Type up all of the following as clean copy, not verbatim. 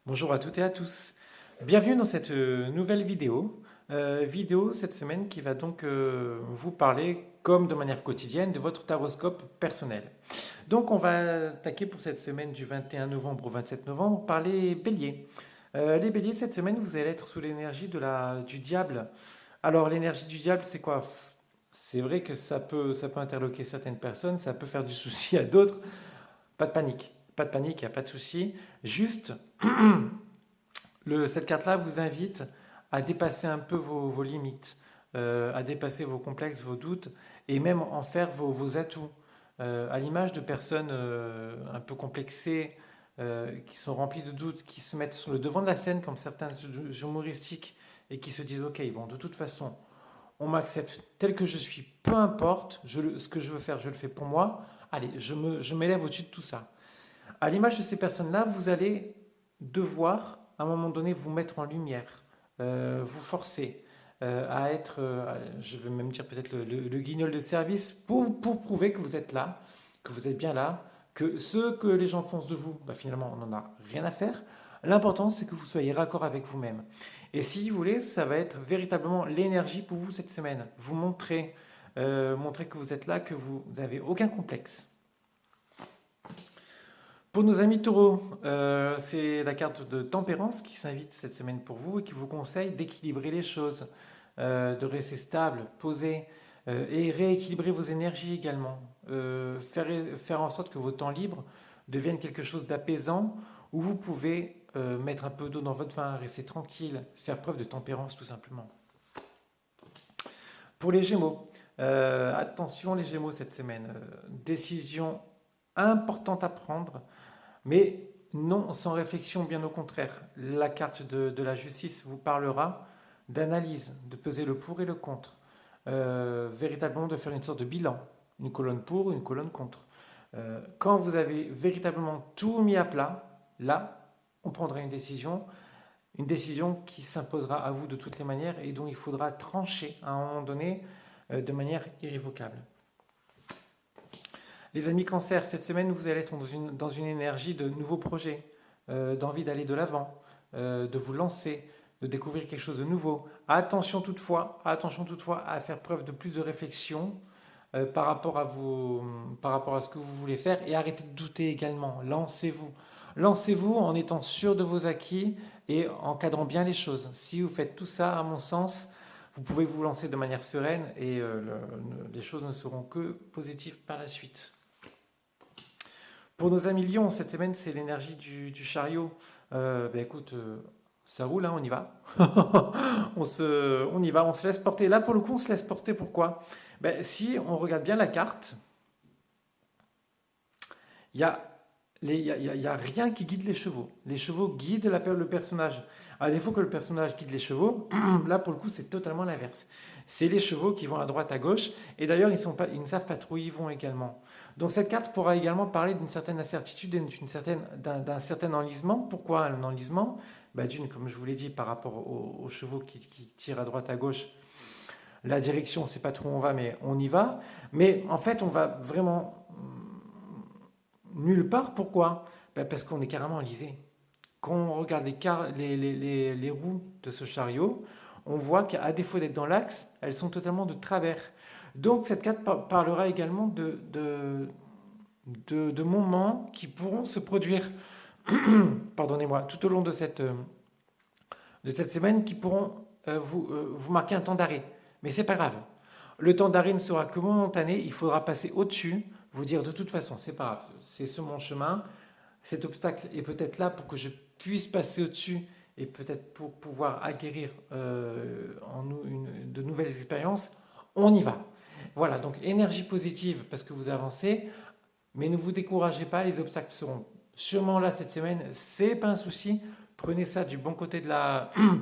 Bonjour à toutes et à tous. Bienvenue dans cette nouvelle vidéo. Vidéo cette semaine qui va donc vous parler, comme de manière quotidienne, de votre taroscope personnel. Donc on va attaquer pour cette semaine du 21 novembre au 27 novembre par les béliers. Les béliers, cette semaine, vous allez être sous l'énergie du diable. Alors l'énergie du diable, c'est quoi? C'est vrai que ça peut interloquer certaines personnes, ça peut faire du souci à d'autres. Pas de panique, pas de panique, il n'y a pas de souci. Juste, cette carte-là vous invite à dépasser un peu vos limites, à dépasser vos complexes, vos doutes, et même en faire vos atouts. À l'image de personnes un peu complexées, qui sont remplies de doutes, qui se mettent sur le devant de la scène, comme certains humoristiques, et qui se disent, OK, bon, de toute façon, on m'accepte tel que je suis, peu importe, ce que je veux faire, je le fais pour moi. Allez, je m'élève au-dessus de tout ça. À l'image de ces personnes-là, vous allez devoir, à un moment donné, vous mettre en lumière, vous forcer à être, je vais même dire peut-être le guignol de service, pour prouver que vous êtes là, que vous êtes bien là, que ce que les gens pensent de vous, bah, finalement, on n'en a rien à faire. L'important, c'est que vous soyez raccord avec vous-même. Et si vous voulez, ça va être véritablement l'énergie pour vous cette semaine. Vous montrer que vous êtes là, que vous n'avez aucun complexe. Pour nos amis taureaux, c'est la carte de tempérance qui s'invite cette semaine pour vous et qui vous conseille d'équilibrer les choses, de rester stable, posé et rééquilibrer vos énergies également. Faire en sorte que vos temps libres deviennent quelque chose d'apaisant où vous pouvez mettre un peu d'eau dans votre vin, rester tranquille, faire preuve de tempérance tout simplement. Pour les Gémeaux, attention les Gémeaux cette semaine, décision importante à prendre. Mais non sans réflexion, bien au contraire. La carte de la justice vous parlera d'analyse, de peser le pour et le contre. Véritablement de faire une sorte de bilan, une colonne pour, une colonne contre. Quand vous avez véritablement tout mis à plat, là, on prendra une décision qui s'imposera à vous de toutes les manières et dont il faudra trancher à un moment donné de manière irrévocable. Les amis cancer, cette semaine, vous allez être dans une énergie de nouveaux projets, d'envie d'aller de l'avant, de vous lancer, de découvrir quelque chose de nouveau. Attention toutefois à faire preuve de plus de réflexion par rapport à ce que vous voulez faire et arrêtez de douter également. Lancez-vous. Lancez-vous en étant sûr de vos acquis et en cadrant bien les choses. Si vous faites tout ça, à mon sens, vous pouvez vous lancer de manière sereine et les choses ne seront que positives par la suite. Pour nos amis lions, cette semaine, c'est l'énergie du chariot. Écoute, ça roule, hein, on y va. On y va, on se laisse porter. Là, pour le coup, on se laisse porter. Pourquoi? Si on regarde bien la carte, il y a, il y a rien qui guide les chevaux. Les chevaux guident le personnage. À défaut que le personnage guide les chevaux, là, pour le coup, c'est totalement l'inverse. C'est les chevaux qui vont à droite, à gauche. Et d'ailleurs, ils ne savent pas trop où ils vont également. Donc cette carte pourra également parler d'une certaine incertitude et d'un certain enlisement. Pourquoi un enlisement? D'une, comme je vous l'ai dit, par rapport aux chevaux qui tirent à droite, à gauche, la direction, on ne sait pas trop où on va, mais on y va. Mais en fait, on va vraiment nulle part. Pourquoi? Parce qu'on est carrément enlisé. Quand on regarde les roues de ce chariot, on voit qu'à défaut d'être dans l'axe, elles sont totalement de travers. Donc cette carte parlera également de moments qui pourront se produire, pardonnez-moi, tout au long de cette semaine, qui pourront vous marquer un temps d'arrêt. Mais c'est pas grave. Le temps d'arrêt ne sera que momentané, il faudra passer au-dessus, vous dire de toute façon, c'est pas grave, c'est sur mon chemin, cet obstacle est peut-être là pour que je puisse passer au-dessus et peut-être pour pouvoir acquérir en nous de nouvelles expériences, on y va. Voilà, donc énergie positive parce que vous avancez, mais ne vous découragez pas, les obstacles seront sûrement là cette semaine, c'est pas un souci. Prenez ça du bon côté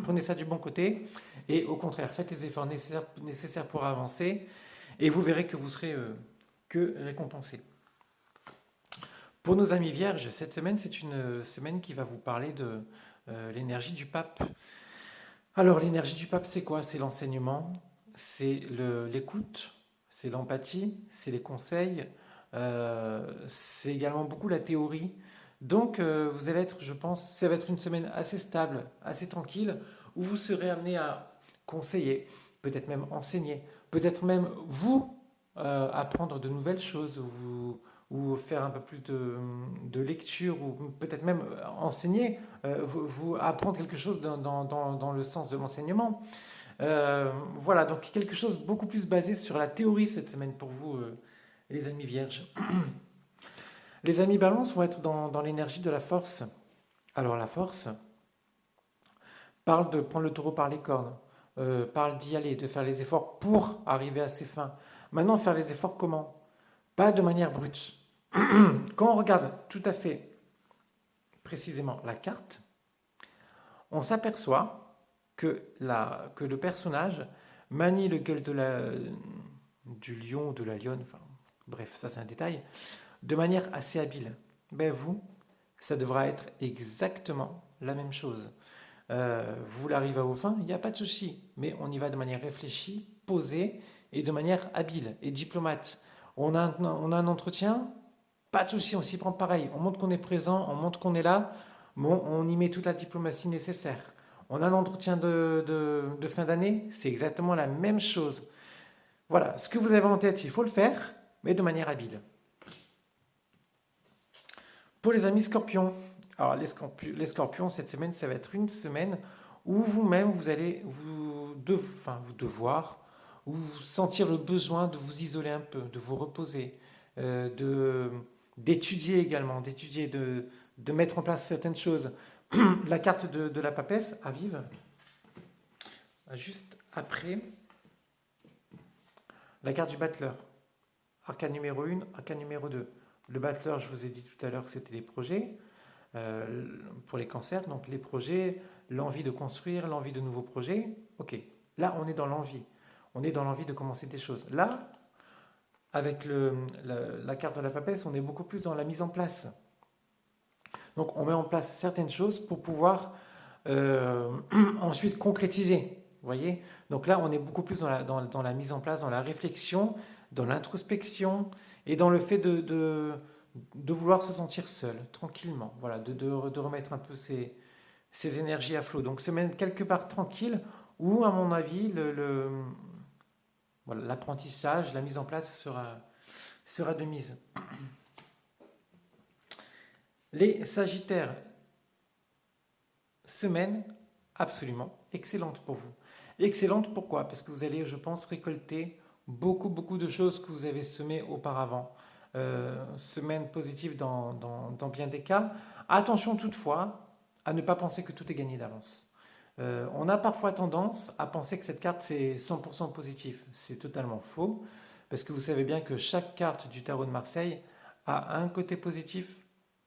prenez ça du bon côté et au contraire, faites les efforts nécessaires pour avancer et vous verrez que vous serez que récompensé. Pour nos amis vierges, cette semaine, c'est une semaine qui va vous parler de l'énergie du pape. Alors, l'énergie du pape, c'est quoi? C'est l'enseignement, c'est l'écoute, c'est l'empathie, c'est les conseils, C'est également beaucoup la théorie. Donc, vous allez être, je pense, ça va être une semaine assez stable, assez tranquille, où vous serez amené à conseiller, peut-être même enseigner, peut-être même vous apprendre de nouvelles choses, ou faire un peu plus de lecture, ou peut-être même enseigner, vous apprendre quelque chose dans le sens de l'enseignement. Voilà, donc quelque chose beaucoup plus basé sur la théorie cette semaine pour vous, les amis vierges. Les amis balance vont être dans l'énergie de la force. Alors la force parle de prendre le taureau par les cornes, parle d'y aller, de faire les efforts pour arriver à ses fins. Maintenant, faire les efforts comment? Pas de manière brute. Quand on regarde tout à fait précisément la carte, on s'aperçoit que le personnage manie le gueule du lion ou de la lionne, enfin bref, ça c'est un détail, de manière assez habile. Ben vous, ça devra être exactement la même chose. Vous voulez arriver à vos fins, il n'y a pas de souci, mais on y va de manière réfléchie, posée et de manière habile et diplomate. On a un entretien, pas de souci, on s'y prend pareil. On montre qu'on est présent, on montre qu'on est là, bon, on y met toute la diplomatie nécessaire. On a un entretien de fin d'année, c'est exactement la même chose. Voilà, ce que vous avez en tête, il faut le faire, mais de manière habile. Pour les amis scorpions, alors les scorpions, cette semaine, ça va être une semaine où vous-même, vous allez vous devoir, ou vous sentir le besoin de vous isoler un peu, de vous reposer, d'étudier également, de mettre en place certaines choses. La carte de la papesse arrive juste après la carte du battleur. Arcane numéro 1, arcane numéro 2. Le battleur, je vous ai dit tout à l'heure que c'était les projets pour les cancers. Donc les projets, l'envie de construire, l'envie de nouveaux projets. Ok, là on est dans l'envie. On est dans l'envie de commencer des choses. Là, avec la carte de la papesse, on est beaucoup plus dans la mise en place. Donc on met en place certaines choses pour pouvoir ensuite concrétiser. Vous voyez? Donc là, on est beaucoup plus dans la mise en place, dans la réflexion, dans l'introspection et dans le fait de vouloir se sentir seul, tranquillement. Voilà, de remettre un peu ses énergies à flot. Donc se mettre quelque part tranquille où, à mon avis, voilà, l'apprentissage, la mise en place sera de mise. Les Sagittaires, semaine absolument excellente pour vous. Excellente pourquoi? Parce que vous allez, je pense, récolter beaucoup de choses que vous avez semées auparavant. Semaine positive dans bien des cas. Attention toutefois à ne pas penser que tout est gagné d'avance. On a parfois tendance à penser que cette carte c'est 100% positif. C'est totalement faux, parce que vous savez bien que chaque carte du tarot de Marseille a un côté positif,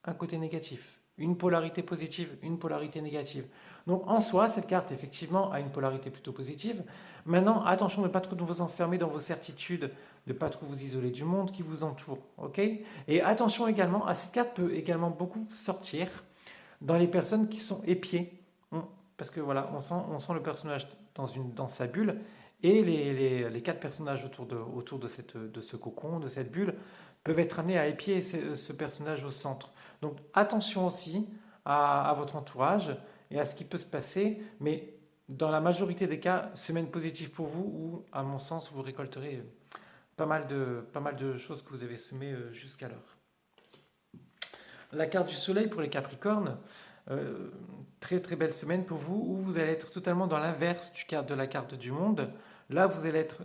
un côté négatif. Une polarité positive, une polarité négative. Donc en soi, cette carte effectivement a une polarité plutôt positive. Maintenant, attention de ne pas trop vous enfermer dans vos certitudes, de ne pas trop vous isoler du monde qui vous entoure. Ok? Et attention également, cette carte peut également beaucoup sortir dans les personnes qui sont épiées. Parce que voilà, on sent le personnage dans sa bulle et les quatre personnages autour de ce cocon, de cette bulle, peuvent être amenés à épier ce personnage au centre. Donc attention aussi à votre entourage et à ce qui peut se passer, mais dans la majorité des cas, semaine positive pour vous, ou à mon sens, vous récolterez pas mal de choses que vous avez semées jusqu'alors. La carte du soleil pour les Capricornes, très très belle semaine pour vous, où vous allez être totalement dans l'inverse de la carte du monde. Là, vous allez être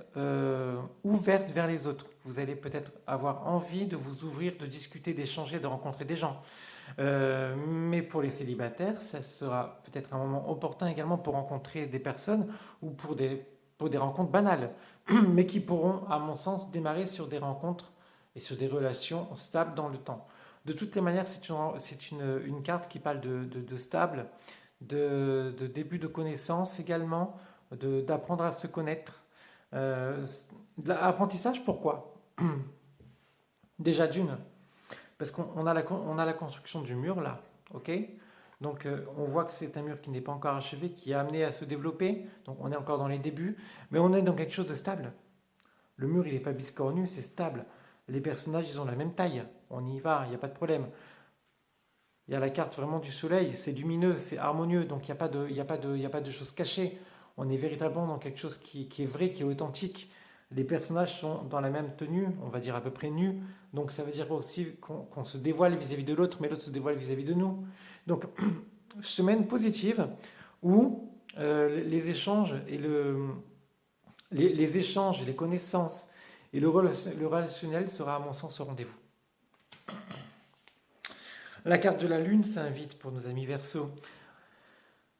ouverte vers les autres. Vous allez peut-être avoir envie de vous ouvrir, de discuter, d'échanger, de rencontrer des gens. Mais pour les célibataires, ça sera peut-être un moment opportun également pour rencontrer des personnes ou pour des rencontres banales, mais qui pourront, à mon sens, démarrer sur des rencontres et sur des relations stables dans le temps. De toutes les manières, c'est une carte qui parle de stable, de début de connaissance également, d'apprendre à se connaître. L'apprentissage, pourquoi? Déjà d'une, parce qu'on a la construction du mur là, ok? Donc on voit que c'est un mur qui n'est pas encore achevé, qui est amené à se développer, donc on est encore dans les débuts, mais on est dans quelque chose de stable. Le mur, il n'est pas biscornu, c'est stable. les personnages, ils ont la même taille. On y va, il n'y a pas de problème. Il y a la carte vraiment du soleil, c'est lumineux, c'est harmonieux, donc il n'y a pas de, il y a pas de, il y a pas de choses cachées. On est véritablement dans quelque chose qui est vrai, qui est authentique. Les personnages sont dans la même tenue, on va dire à peu près nus, donc ça veut dire aussi qu'on se dévoile vis-à-vis de l'autre, mais l'autre se dévoile vis-à-vis de nous. Donc, semaine positive où les échanges et les échanges et les connaissances et le relationnel sera à mon sens au rendez-vous. La carte de la lune s'invite pour nos amis Verseau.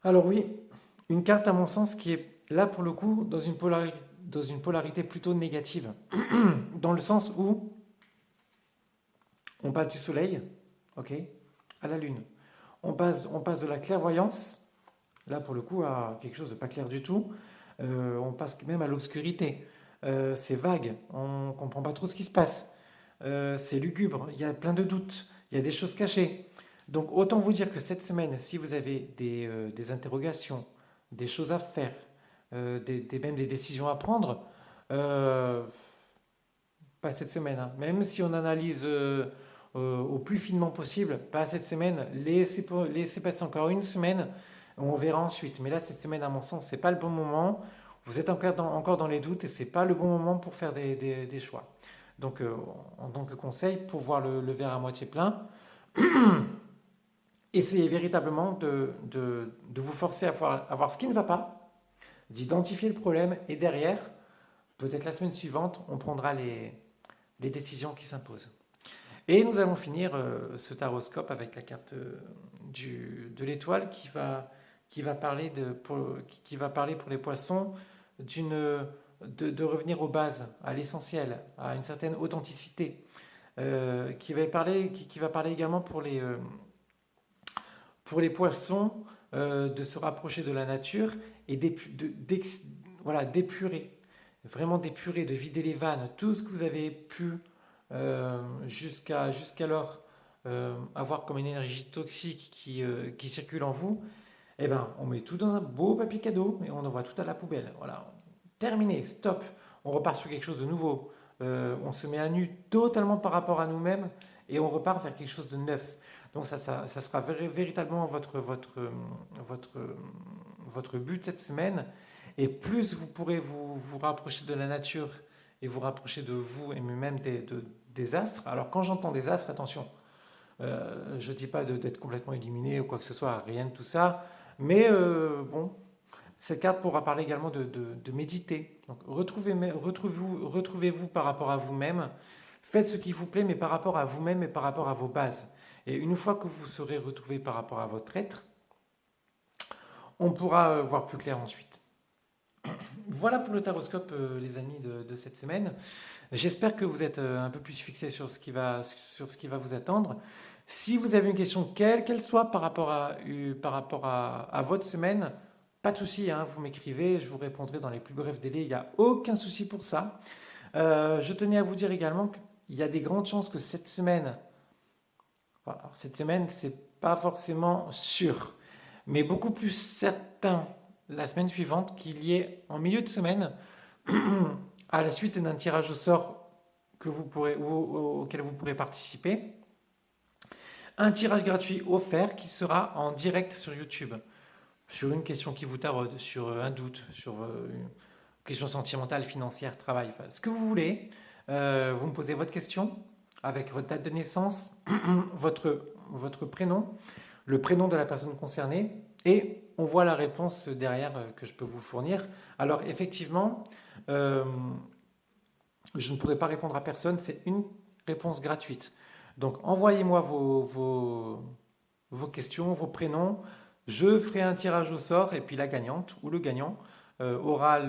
Alors oui, une carte à mon sens qui est là pour le coup dans une polarité plutôt négative, dans le sens où on passe du soleil, ok, à la lune. On passe de la clairvoyance, là pour le coup à quelque chose de pas clair du tout. On passe même à l'obscurité. C'est vague, on ne comprend pas trop ce qui se passe. C'est lugubre, il y a plein de doutes, il y a des choses cachées. Donc autant vous dire que cette semaine, si vous avez des interrogations, des choses à faire, même des décisions à prendre, euh, pas cette semaine, hein. Même si on analyse au plus finement possible, pas cette semaine, laissez passer encore une semaine, on verra ensuite. Mais là, cette semaine, à mon sens, c'est pas le bon moment. Vous êtes encore dans les doutes et c'est pas le bon moment pour faire des choix. Donc, en tant que conseil, pour voir le verre à moitié plein, essayez véritablement de vous forcer à voir ce qui ne va pas, d'identifier le problème et derrière, peut-être la semaine suivante, on prendra les décisions qui s'imposent. Et nous allons finir ce taroscope avec la carte de l'étoile qui va parler qui va parler pour les poissons de revenir aux bases, à l'essentiel, à une certaine authenticité, qui va parler également pour les poissons de se rapprocher de la nature et voilà, d'épurer, vraiment d'épurer, de vider les vannes, tout ce que vous avez pu jusqu'alors avoir comme une énergie toxique qui circule en vous, eh ben, on met tout dans un beau papier cadeau et on envoie tout à la poubelle. Voilà, terminé, stop. On repart sur quelque chose de nouveau. On se met à nu totalement par rapport à nous-mêmes et on repart vers quelque chose de neuf. Donc ça sera véritablement votre but cette semaine. Et plus vous pourrez vous rapprocher de la nature et vous rapprocher de vous et même des astres. Alors quand j'entends des astres, attention, je ne dis pas d'être complètement éliminé ou quoi que ce soit, rien de tout ça. Mais bon, cette carte pourra parler également de méditer. Donc retrouvez-vous par rapport à vous-même. Faites ce qui vous plaît, mais par rapport à vous-même et par rapport à vos bases. Et une fois que vous serez retrouvé par rapport à votre être, on pourra voir plus clair ensuite. Voilà pour le taroscope, les amis, de cette semaine. J'espère que vous êtes un peu plus fixés sur ce qui va vous attendre. Si vous avez une question, quelle qu'elle soit, par rapport à votre semaine, pas de souci, hein, vous m'écrivez, je vous répondrai dans les plus brefs délais, il n'y a aucun souci pour ça. Je tenais à vous dire également qu'il y a des grandes chances que cette semaine, c'est pas forcément sûr, mais beaucoup plus certain la semaine suivante qu'il y ait en milieu de semaine, à la suite d'un tirage au sort auquel vous pourrez participer, un tirage gratuit offert qui sera en direct sur YouTube, sur une question qui vous taraude, sur un doute, sur une question sentimentale, financière, travail, enfin, ce que vous voulez. Vous me posez votre question avec votre date de naissance, votre prénom, le prénom de la personne concernée, et on voit la réponse derrière que je peux vous fournir. Alors effectivement, je ne pourrai pas répondre à personne, c'est une réponse gratuite. Donc envoyez-moi vos questions, vos prénoms, je ferai un tirage au sort et puis la gagnante ou le gagnant aura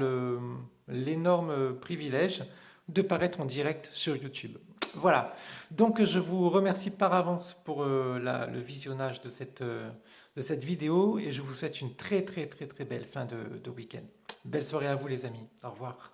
l'énorme privilège de paraître en direct sur YouTube. Voilà, donc je vous remercie par avance pour le visionnage de cette vidéo et je vous souhaite une très très très très belle fin de week-end. Belle soirée à vous les amis, au revoir.